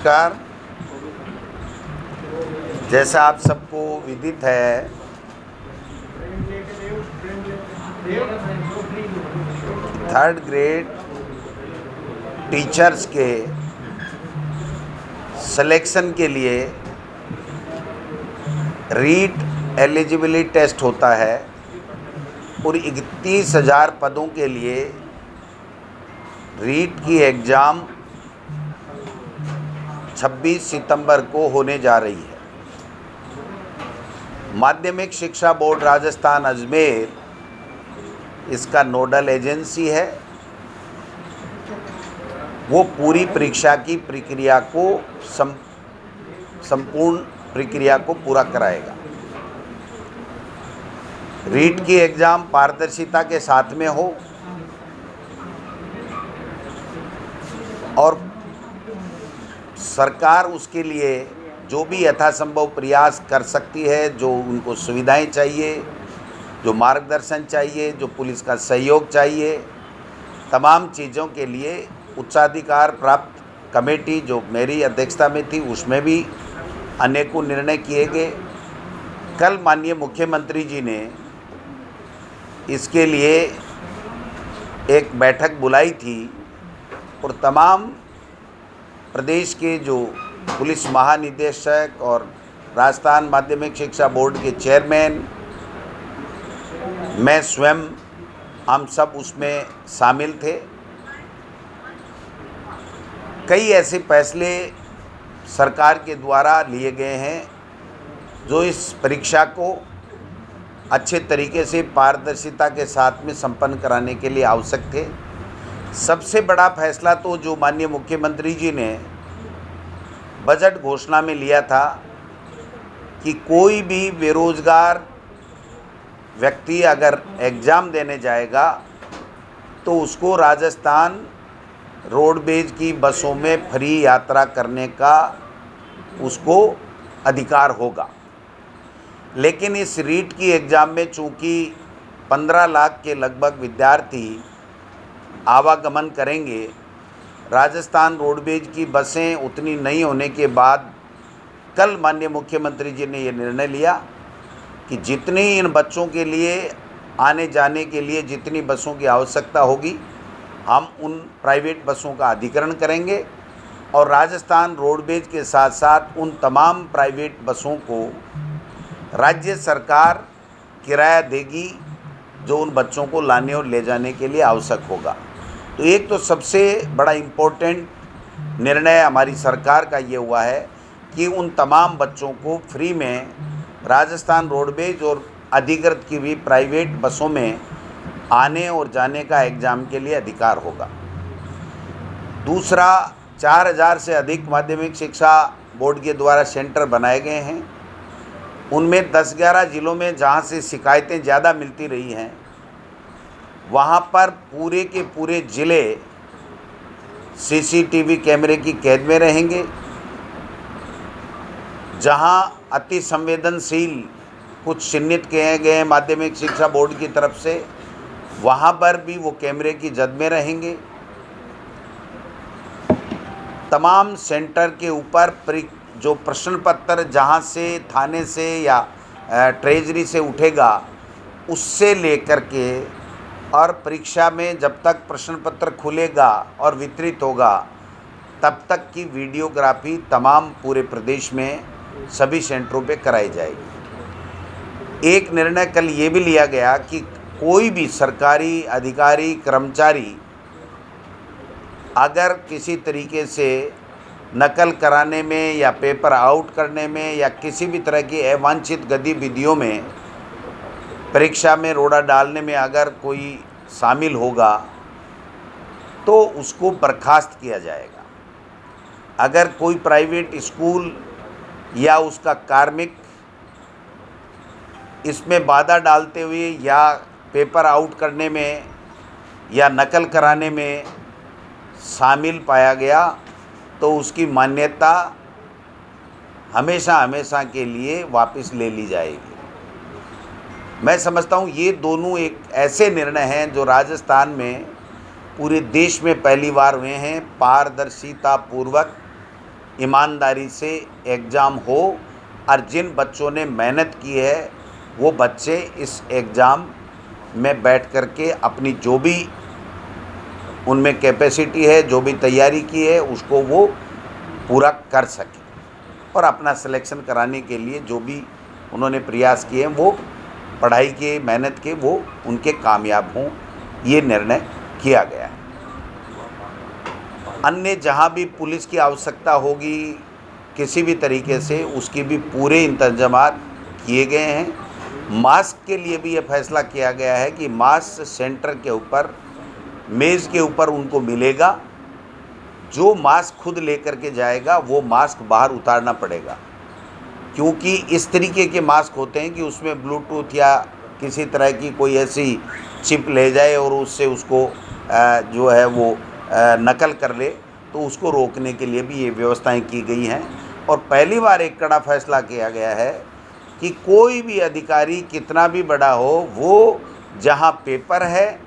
नमस्कार। जैसा आप सबको विदित है, थर्ड ग्रेड टीचर्स के सिलेक्शन के लिए रीट एलिजिबिलिटी टेस्ट होता है और 31,000 पदों के लिए रीट की एग्ज़ाम 26 सितंबर को होने जा रही है। माध्यमिक शिक्षा बोर्ड राजस्थान अजमेर इसका नोडल एजेंसी है। वो पूरी परीक्षा की प्रक्रिया को संपूर्ण प्रक्रिया को पूरा कराएगा। रीट की एग्ज़ाम पारदर्शिता के साथ में हो और सरकार उसके लिए जो भी यथासंभव प्रयास कर सकती है, जो उनको सुविधाएं चाहिए, जो मार्गदर्शन चाहिए, जो पुलिस का सहयोग चाहिए, तमाम चीज़ों के लिए उच्चाधिकार प्राप्त कमेटी जो मेरी अध्यक्षता में थी उसमें भी अनेकों निर्णय किए गए। कल माननीय मुख्यमंत्री जी ने इसके लिए एक बैठक बुलाई थी और तमाम प्रदेश के जो पुलिस महानिदेशक और राजस्थान माध्यमिक शिक्षा बोर्ड के चेयरमैन, मैं स्वयं, हम सब उसमें शामिल थे। कई ऐसे फैसले सरकार के द्वारा लिए गए हैं जो इस परीक्षा को अच्छे तरीके से पारदर्शिता के साथ में संपन्न कराने के लिए आवश्यक थे। सबसे बड़ा फैसला तो जो माननीय मुख्यमंत्री जी ने बजट घोषणा में लिया था कि कोई भी बेरोजगार व्यक्ति अगर एग्ज़ाम देने जाएगा तो उसको राजस्थान रोडवेज की बसों में फ्री यात्रा करने का उसको अधिकार होगा। लेकिन इस रीट की एग्ज़ाम में चूँकि 15 लाख के लगभग विद्यार्थी आवागमन करेंगे, राजस्थान रोडवेज की बसें उतनी नहीं होने के बाद कल माननीय मुख्यमंत्री जी ने ये निर्णय लिया कि जितनी इन बच्चों के लिए आने जाने के लिए जितनी बसों की आवश्यकता होगी, हम उन प्राइवेट बसों का अधिग्रहण करेंगे और राजस्थान रोडवेज के साथ साथ उन तमाम प्राइवेट बसों को राज्य सरकार किराया देगी जो उन बच्चों को लाने और ले जाने के लिए आवश्यक होगा। तो एक तो सबसे बड़ा इम्पोर्टेंट निर्णय हमारी सरकार का ये हुआ है कि उन तमाम बच्चों को फ्री में राजस्थान रोडवेज और अधिकृत की भी प्राइवेट बसों में आने और जाने का एग्ज़ाम के लिए अधिकार होगा। दूसरा, 4,000 से अधिक माध्यमिक शिक्षा बोर्ड के द्वारा सेंटर बनाए गए हैं। उनमें 10-11 ज़िलों में जहाँ से शिकायतें ज़्यादा मिलती रही हैं, वहाँ पर पूरे के पूरे ज़िले सीसीटीवी कैमरे की कैद में रहेंगे। जहाँ अति संवेदनशील कुछ चिन्हित किए गए हैं माध्यमिक शिक्षा बोर्ड की तरफ से, वहाँ पर भी वो कैमरे की जद में रहेंगे। तमाम सेंटर के ऊपर जो प्रश्न पत्र जहाँ से थाने से या ट्रेजरी से उठेगा उससे लेकर के और परीक्षा में जब तक प्रश्न पत्र खुलेगा और वितरित होगा तब तक की वीडियोग्राफी तमाम पूरे प्रदेश में सभी सेंटरों पे कराई जाएगी। एक निर्णय कल ये भी लिया गया कि कोई भी सरकारी अधिकारी कर्मचारी अगर किसी तरीके से नकल कराने में या पेपर आउट करने में या किसी भी तरह की अवांछित गतिविधियों में परीक्षा में रोड़ा डालने में अगर कोई शामिल होगा तो उसको बर्खास्त किया जाएगा। अगर कोई प्राइवेट स्कूल या उसका कार्मिक इसमें बाधा डालते हुए या पेपर आउट करने में या नकल कराने में शामिल पाया गया तो उसकी मान्यता हमेशा हमेशा के लिए वापस ले ली जाएगी। मैं समझता हूँ ये दोनों एक ऐसे निर्णय हैं जो राजस्थान में पूरे देश में पहली बार हुए हैं। पारदर्शिता पूर्वक ईमानदारी से एग्ज़ाम हो और जिन बच्चों ने मेहनत की है वो बच्चे इस एग्ज़ाम में बैठ कर के अपनी जो भी उनमें कैपेसिटी है, जो भी तैयारी की है, उसको वो पूरा कर सकें और अपना सिलेक्शन कराने के लिए जो भी उन्होंने प्रयास किए हैं वो पढ़ाई के, मेहनत के, वो उनके कामयाब हों, ये निर्णय किया गया है। अन्य जहाँ भी पुलिस की आवश्यकता होगी किसी भी तरीके से, उसकी भी पूरे इंतजामात किए गए हैं। मास्क के लिए भी ये फैसला किया गया है कि मास्क सेंटर के ऊपर, मेज़ के ऊपर उनको मिलेगा। जो मास्क खुद लेकर के जाएगा वो मास्क बाहर उतारना पड़ेगा, क्योंकि इस तरीके के मास्क होते हैं कि उसमें ब्लूटूथ या किसी तरह की कोई ऐसी चिप ले जाए और उससे उसको जो है वो नकल कर ले, तो उसको रोकने के लिए भी ये व्यवस्थाएं की गई हैं। और पहली बार एक कड़ा फैसला किया गया है कि कोई भी अधिकारी कितना भी बड़ा हो, वो जहां पेपर है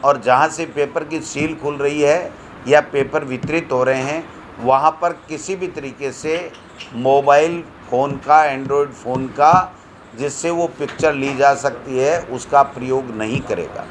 और जहां से पेपर की सील खुल रही है या पेपर वितरित हो रहे हैं, वहां पर किसी भी तरीके से मोबाइल फ़ोन का, एंड्रॉयड फ़ोन का, जिससे वो पिक्चर ली जा सकती है, उसका प्रयोग नहीं करेगा।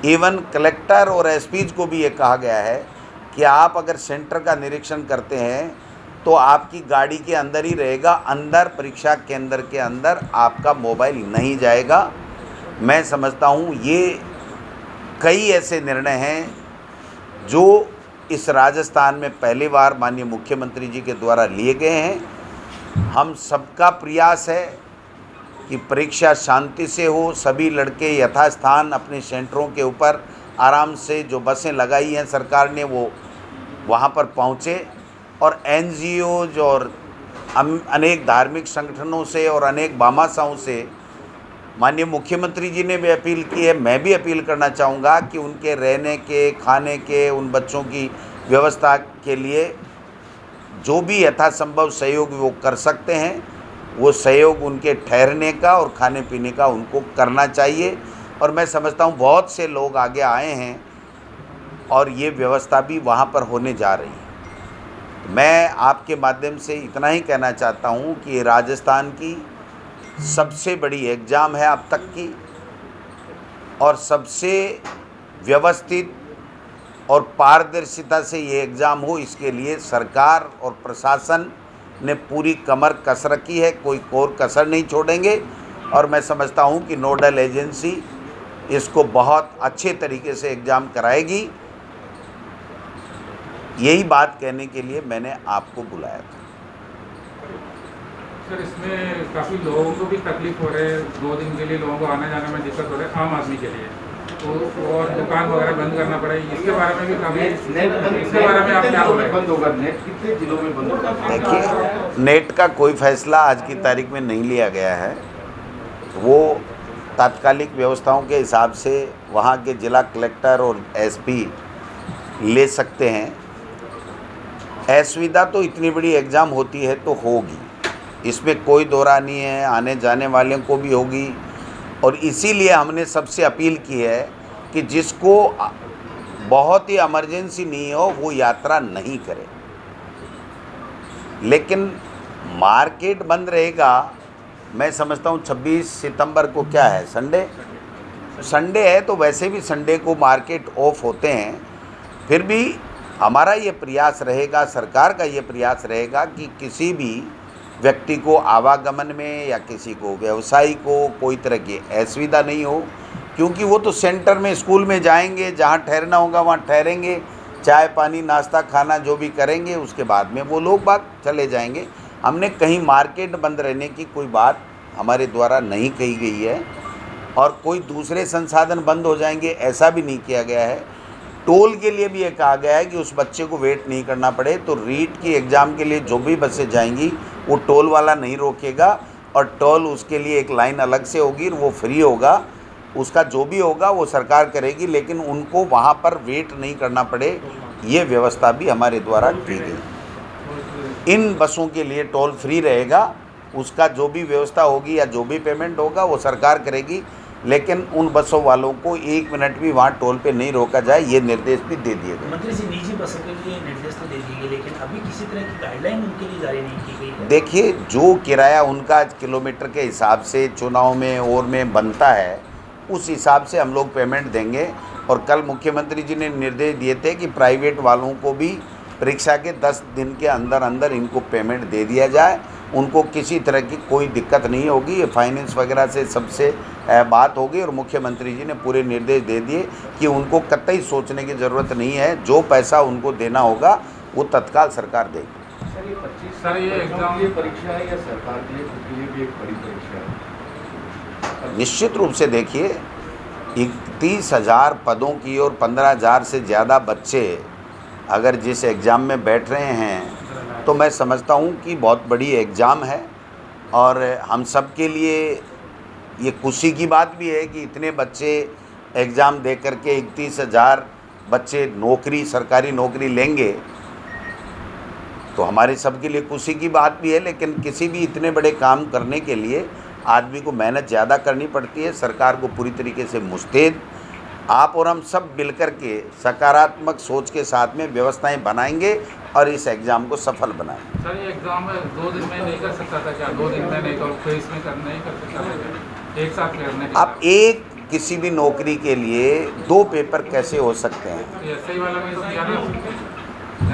इवन कलेक्टर और एसपीज को भी ये कहा गया है कि आप अगर सेंटर का निरीक्षण करते हैं तो आपकी गाड़ी के अंदर ही रहेगा, अंदर परीक्षा केंद्र के अंदर आपका मोबाइल नहीं जाएगा। मैं समझता हूँ ये कई ऐसे निर्णय हैं जो इस राजस्थान में पहली बार माननीय मुख्यमंत्री जी के द्वारा लिए गए हैं। हम सबका प्रयास है कि परीक्षा शांति से हो, सभी लड़के यथास्थान अपने सेंटरों के ऊपर आराम से, जो बसें लगाई हैं सरकार ने, वो वहाँ पर पहुँचे। और एनजीओज और अनेक धार्मिक संगठनों से और अनेक भामाशाहों से माननीय मुख्यमंत्री जी ने भी अपील की है, मैं भी अपील करना चाहूँगा कि उनके रहने के, खाने के, उन बच्चों की व्यवस्था के लिए जो भी यथासंभव सहयोग वो कर सकते हैं, वो सहयोग उनके ठहरने का और खाने पीने का उनको करना चाहिए। और मैं समझता हूँ बहुत से लोग आगे आए हैं और ये व्यवस्था भी वहाँ पर होने जा रही है। मैं आपके माध्यम से इतना ही कहना चाहता हूँ कि राजस्थान की सबसे बड़ी एग्ज़ाम है अब तक की, और सबसे व्यवस्थित और पारदर्शिता से ये एग्ज़ाम हो, इसके लिए सरकार और प्रशासन ने पूरी कमर कस रखी है, कोई कोर कसर नहीं छोड़ेंगे। और मैं समझता हूँ कि नोडल एजेंसी इसको बहुत अच्छे तरीके से एग्ज़ाम कराएगी। यही बात कहने के लिए मैंने आपको बुलाया था। सर, इसमें काफ़ी लोगों को भी तकलीफ हो रहे हैं, 2 दिन के लिए लोगों को आने जाने में दिक्कत हो रही है आम आदमी के लिए, तो और दुकान वगैरह बंद करना पड़ेगी, इसके बारे में भी काफ़ी, इसके बारे में आप क्या बोलेंगे? बंद होगा नेट, कितने जिलों में बंद होगा? देखिए, नेट का कोई फैसला आज की तारीख में नहीं लिया गया है। वो तात्कालिक व्यवस्थाओं के हिसाब से वहाँ के जिला कलेक्टर और एसपी ले सकते हैं। असुविधा तो इतनी बड़ी एग्ज़ाम होती है तो होगी, इसमें कोई दो राय नहीं है, आने जाने वालों को भी होगी। और इसीलिए हमने सबसे अपील की है कि जिसको बहुत ही इमरजेंसी नहीं हो वो यात्रा नहीं करे। लेकिन मार्केट बंद रहेगा। मैं समझता हूँ 26 सितंबर को क्या है, संडे है, तो वैसे भी संडे को मार्केट ऑफ होते हैं। फिर भी हमारा ये प्रयास रहेगा, सरकार का ये प्रयास रहेगा कि किसी भी व्यक्ति को आवागमन में या किसी को व्यवसायी को कोई तरह की असुविधा नहीं हो, क्योंकि वो तो सेंटर में, स्कूल में जाएंगे, जहाँ ठहरना होगा वहाँ ठहरेंगे, चाय पानी नाश्ता खाना जो भी करेंगे, उसके बाद में वो लोग बाग चले जाएंगे। हमने कहीं मार्केट बंद रहने की कोई बात हमारे द्वारा नहीं कही गई है, और कोई दूसरे संसाधन बंद हो जाएंगे ऐसा भी नहीं किया गया है। टोल के लिए भी ये कहा गया है कि उस बच्चे को वेट नहीं करना पड़े, तो रीट की एग्ज़ाम के लिए जो भी बसें जाएंगी वो टोल वाला नहीं रोकेगा, और टोल उसके लिए एक लाइन अलग से होगी, वो फ्री होगा, उसका जो भी होगा वो सरकार करेगी, लेकिन उनको वहाँ पर वेट नहीं करना पड़े, ये व्यवस्था भी हमारे द्वारा की गई। इन बसों के लिए टोल फ्री रहेगा, उसका जो भी व्यवस्था होगी या जो भी पेमेंट होगा वो सरकार करेगी। लेकिन उन बसों वालों को 1 मिनट भी वहाँ टोल पे नहीं रोका जाए, ये निर्देश भी दे दिए गए। मंत्री जी, निजी बसों के लिए निर्देश तो दे दिए गए, लेकिन अभी किसी तरह की गाइडलाइन उनके लिए जारी नहीं की गई है। देखिए, जो किराया उनका किलोमीटर के हिसाब से चुनाव में और में बनता है, उस हिसाब से हम लोग पेमेंट देंगे। और कल मुख्यमंत्री जी ने निर्देश दिए थे कि प्राइवेट वालों को भी परीक्षा के 10 दिन के अंदर अंदर इनको पेमेंट दे दिया जाए, उनको किसी तरह की कोई दिक्कत नहीं होगी। ये फाइनेंस वगैरह से सबसे बात होगी और मुख्यमंत्री जी ने पूरे निर्देश दे दिए कि उनको कतई सोचने की ज़रूरत नहीं है, जो पैसा उनको देना होगा वो तत्काल सरकार देगी। सर, ये 25 सर, ये एग्जाम की परीक्षा है या सरकार के लिए खुद के लिए भी एक बड़ी परीक्षा है? निश्चित रूप से देखिए, 31,000 पदों की और 15,000 से ज़्यादा बच्चे अगर जिस एग्ज़ाम में बैठ रहे हैं तो मैं समझता हूँ कि बहुत बड़ी एग्ज़ाम है। और हम सब के लिए ये खुशी की बात भी है कि इतने बच्चे एग्ज़ाम दे कर के 31,000 बच्चे नौकरी, सरकारी नौकरी लेंगे, तो हमारे सब के लिए खुशी की बात भी है। लेकिन किसी भी इतने बड़े काम करने के लिए आदमी को मेहनत ज़्यादा करनी पड़ती है। सरकार को पूरी तरीके से मुस्तैद आप और हम सब मिलकर के सकारात्मक सोच के साथ में व्यवस्थाएं बनाएंगे और इस एग्ज़ाम को सफल बनाएंगे। सर, ये एग्जाम 2 दिन में नहीं कर सकता था क्या? 2 दिन में नहीं कर, फेस में करना नहीं कर सकता था क्या? एक साथ करने के अब एक किसी भी नौकरी के लिए 2 पेपर कैसे हो सकते हैं? एसआई वाला में किया ना,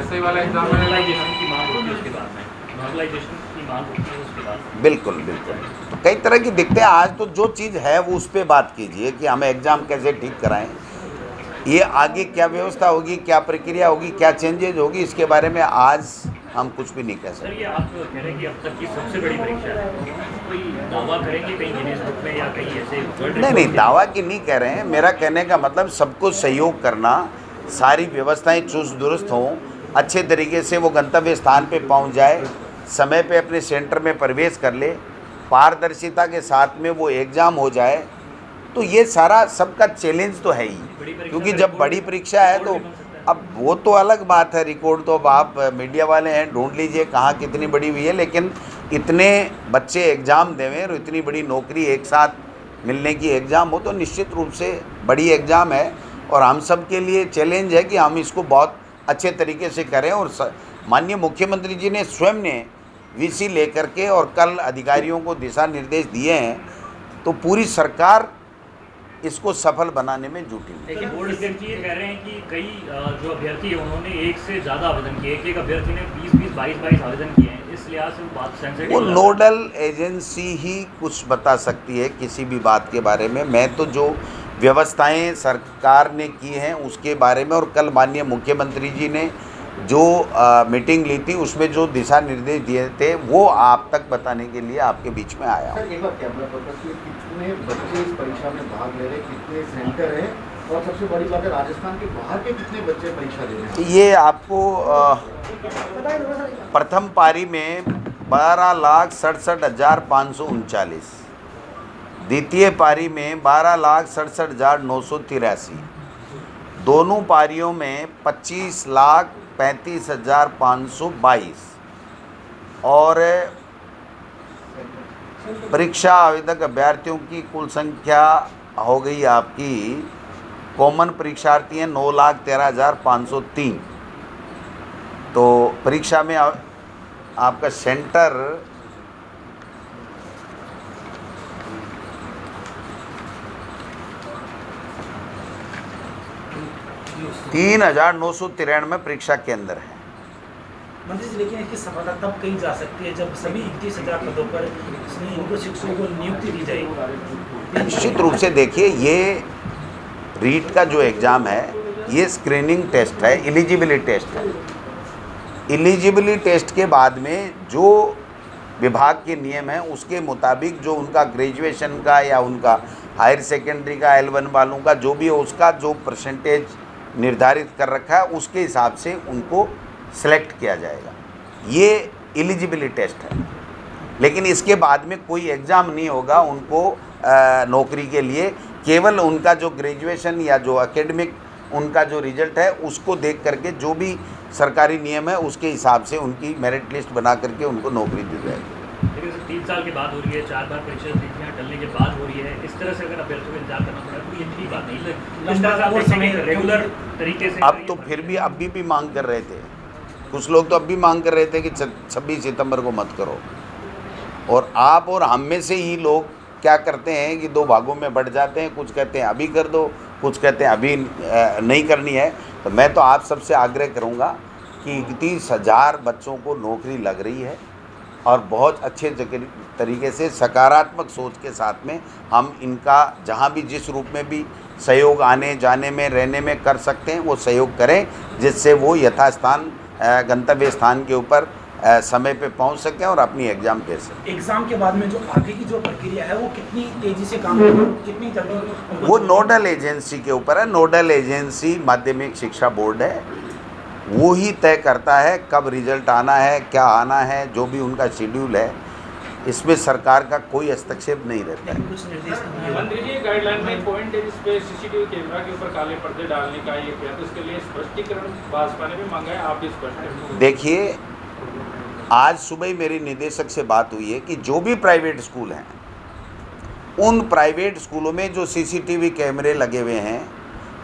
एसआई वाला एग्जाम में नॉर्मलाइजेशन की मांग होती है उसके बाद में, नॉर्मलाइजेशन की मांग होती है उसके बाद। बिल्कुल बिल्कुल। तो कई तरह की दिक्कतें, आज तो जो चीज़ है वो उस पर बात कीजिए कि हमें एग्ज़ाम कैसे ठीक कराएं। ये आगे क्या व्यवस्था होगी, क्या प्रक्रिया होगी, क्या चेंजेज होगी, इसके बारे में आज हम कुछ भी नहीं कह सकते। सर, ये आप कह रहे हैं कि अब तक की सबसे बड़ी परीक्षा है, कोई दावा करेंगे कहीं गिनीज बुक में या कहीं ऐसे वर्ल्ड नहीं नहीं, दावा की नहीं कह रहे हैं। मेरा कहने का मतलब सबको सहयोग करना, सारी व्यवस्थाएं चुस्त दुरुस्त हों, अच्छे तरीके से वो गंतव्य स्थान पे पहुंच जाए, समय पे अपने सेंटर में प्रवेश कर ले, पारदर्शिता के साथ में वो एग्ज़ाम हो जाए, तो ये सारा सबका चैलेंज तो है ही। क्योंकि जब बड़ी परीक्षा है तो अब वो तो अलग बात है, रिकॉर्ड तो अब आप मीडिया वाले हैं, ढूंढ लीजिए कहाँ कितनी बड़ी हुई है। लेकिन इतने बच्चे एग्ज़ाम देवें और इतनी बड़ी नौकरी एक साथ मिलने की एग्ज़ाम हो तो निश्चित रूप से बड़ी एग्ज़ाम है। और हम सब के लिए चैलेंज है कि हम इसको बहुत अच्छे तरीके से करें। और माननीय मुख्यमंत्री जी ने स्वयं ने वीसी लेकर के और कल अधिकारियों को दिशा निर्देश दिए हैं, तो पूरी सरकार इसको सफल बनाने में जुटी है। लेकिन बोर्ड अध्यक्ष ये कह रहे हैं कि कई जो अभ्यर्थी हैं उन्होंने एक से ज़्यादा आवेदन किए, एक अभ्यर्थी ने 20-20, 22-22 आवेदन किए हैं, इस लिहाज से बात सेंसिटिव वो नोडल एजेंसी ही कुछ बता सकती है किसी भी बात के बारे में। मैं तो जो व्यवस्थाएं सरकार ने की हैं उसके बारे में, और कल माननीय मुख्यमंत्री जी ने जो मीटिंग ली थी उसमें जो दिशा निर्देश दिए थे वो आप तक बताने के लिए आपके बीच में आया हूँ। सर, एक बार कैमरा फोकस में कितने बच्चे इस परीक्षा में भाग ले रहे हैं, कितने सेंटर हैं, और सबसे बड़ी बात है राजस्थान के बाहर के कितने बच्चे परीक्षा दे रहे हैं? ये आपको प्रथम पारी में 12,67,539, द्वितीय पारी में 12,67,983, दोनों पारियों में 25,35,522 और परीक्षा आवेदक अभ्यर्थियों की कुल संख्या हो गई आपकी, कॉमन परीक्षार्थी हैं 9,13,503। तो परीक्षा में आपका सेंटर 3,993 परीक्षा केंद्र है। मंत्री जी, लेकिन इसकी सफलता तब कही जा सकती है जब सभी 21,000 पदों पर इनको शिक्षकों को नियुक्ति दी जाएगी। निश्चित रूप से देखिए, ये रीट का जो एग्ज़ाम है ये स्क्रीनिंग टेस्ट है, एलिजिबिलिटी टेस्ट है। एलिजिबिलिटी टेस्ट के बाद में जो विभाग के नियम हैं उसके मुताबिक जो उनका ग्रेजुएशन का या उनका हायर सेकेंडरी का L1 वालों का जो भी हो उसका जो परसेंटेज निर्धारित कर रखा है उसके हिसाब से उनको सेलेक्ट किया जाएगा। ये एलिजिबिलिटी टेस्ट है, लेकिन इसके बाद में कोई एग्ज़ाम नहीं होगा उनको नौकरी के लिए। केवल उनका जो ग्रेजुएशन या जो एकेडमिक उनका जो रिजल्ट है उसको देख करके जो भी सरकारी नियम है उसके हिसाब से उनकी मेरिट लिस्ट बना करके उनको नौकरी दी जाएगी। तरीके से 3 साल के बाद हो रही है, 4 बार परीक्षा तिथियां टलने के बाद हो रही है, इस तरह से अगर अभ्यर्थियों को इंतजार करना पड़ा तो ये ठीक बात नहीं है। इस तरह से आप देखेंगे रेगुलर तरीके से अब तो फिर भी अभी भी मांग कर रहे थे, कुछ लोग तो अब भी मांग कर रहे थे कि 26 सितंबर को मत करो। और आप और हम में से ही लोग क्या करते हैं कि दो भागों में बढ़ जाते हैं, कुछ कहते हैं अभी कर दो, कुछ कहते हैं अभी नहीं करनी है। तो मैं तो आप सबसे आग्रह करूंगा कि 31,000 बच्चों को नौकरी लग रही है और बहुत अच्छे तरीके से सकारात्मक सोच के साथ में हम इनका जहां भी जिस रूप में भी सहयोग आने जाने में रहने में कर सकते हैं वो सहयोग करें, जिससे वो यथास्थान गंतव्य स्थान के ऊपर समय पे पहुंच सकें और अपनी एग्ज़ाम दे सकें। एग्जाम के बाद में जो आगे की जो प्रक्रिया है वो कितनी तेजी से काम होगी, कितनी जल्दी? वो नोडल एजेंसी के ऊपर है। नोडल एजेंसी माध्यमिक शिक्षा बोर्ड है, वो ही तय करता है कब रिजल्ट आना है, क्या आना है, जो भी उनका शेड्यूल है। इसमें सरकार का कोई हस्तक्षेप नहीं रहता है। कुछ निर्देश मंत्री जी, गाइडलाइन में पॉइंट है जिसपे सीसीटीवी कैमरा के ऊपर काले पर्दे डालने का ये किया, तो इसके लिए स्पष्टीकरण भाजपा ने भी मांगा है, आप भी स्पष्ट करें। देखिए, आज सुबह ही मेरी निदेशक से बात हुई है कि जो भी प्राइवेट स्कूल हैं उन प्राइवेट स्कूलों में जो सीसीटीवी कैमरे लगे हुए हैं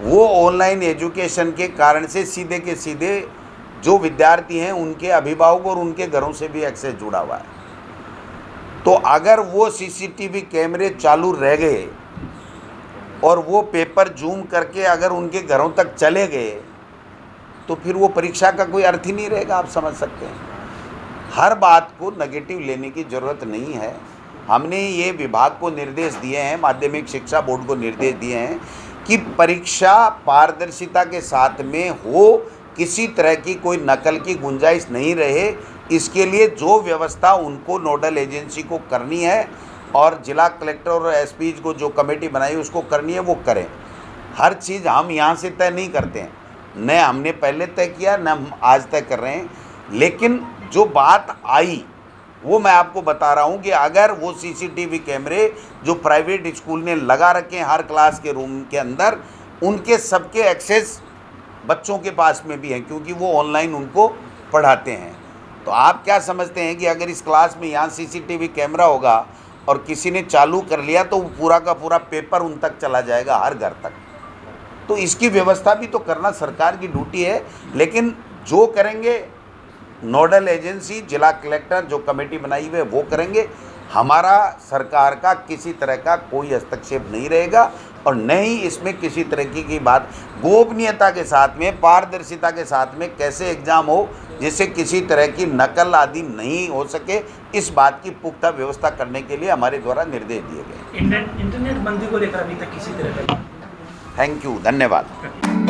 वो ऑनलाइन एजुकेशन के कारण से सीधे के सीधे जो विद्यार्थी हैं उनके अभिभावक और उनके घरों से भी एक्सेस जुड़ा हुआ है। तो अगर वो सीसीटीवी कैमरे चालू रह गए और वो पेपर जूम करके अगर उनके घरों तक चले गए तो फिर वो परीक्षा का कोई अर्थ ही नहीं रहेगा। आप समझ सकते हैं, हर बात को नेगेटिव लेने की ज़रूरत नहीं है। हमने ये विभाग को निर्देश दिए हैं, माध्यमिक शिक्षा बोर्ड को निर्देश दिए हैं कि परीक्षा पारदर्शिता के साथ में हो, किसी तरह की कोई नकल की गुंजाइश नहीं रहे। इसके लिए जो व्यवस्था उनको नोडल एजेंसी को करनी है और जिला कलेक्टर और एसपी को जो कमेटी बनाई उसको करनी है वो करें। हर चीज़ हम यहाँ से तय नहीं करते हैं, न हमने पहले तय किया न हम आज तय कर रहे हैं। लेकिन जो बात आई वो मैं आपको बता रहा हूँ कि अगर वो सीसीटीवी कैमरे जो प्राइवेट स्कूल ने लगा रखे हैं हर क्लास के रूम के अंदर, उनके सबके एक्सेस बच्चों के पास में भी हैं क्योंकि वो ऑनलाइन उनको पढ़ाते हैं। तो आप क्या समझते हैं कि अगर इस क्लास में यहाँ सीसीटीवी कैमरा होगा और किसी ने चालू कर लिया तो पूरा का पूरा पेपर उन तक चला जाएगा, हर घर तक। तो इसकी व्यवस्था भी तो करना सरकार की ड्यूटी है। लेकिन जो करेंगे नोडल एजेंसी, जिला कलेक्टर जो कमेटी बनाई हुई है वो करेंगे। हमारा सरकार का किसी तरह का कोई हस्तक्षेप नहीं रहेगा और न ही इसमें किसी तरह की बात, गोपनीयता के साथ में, पारदर्शिता के साथ में कैसे एग्ज़ाम हो जिससे किसी तरह की नकल आदि नहीं हो सके, इस बात की पुख्ता व्यवस्था करने के लिए हमारे द्वारा निर्देश दिए गए। इंटरनेट बंदी को लेकर अभी तक किसी तरह का? थैंक यू, धन्यवाद।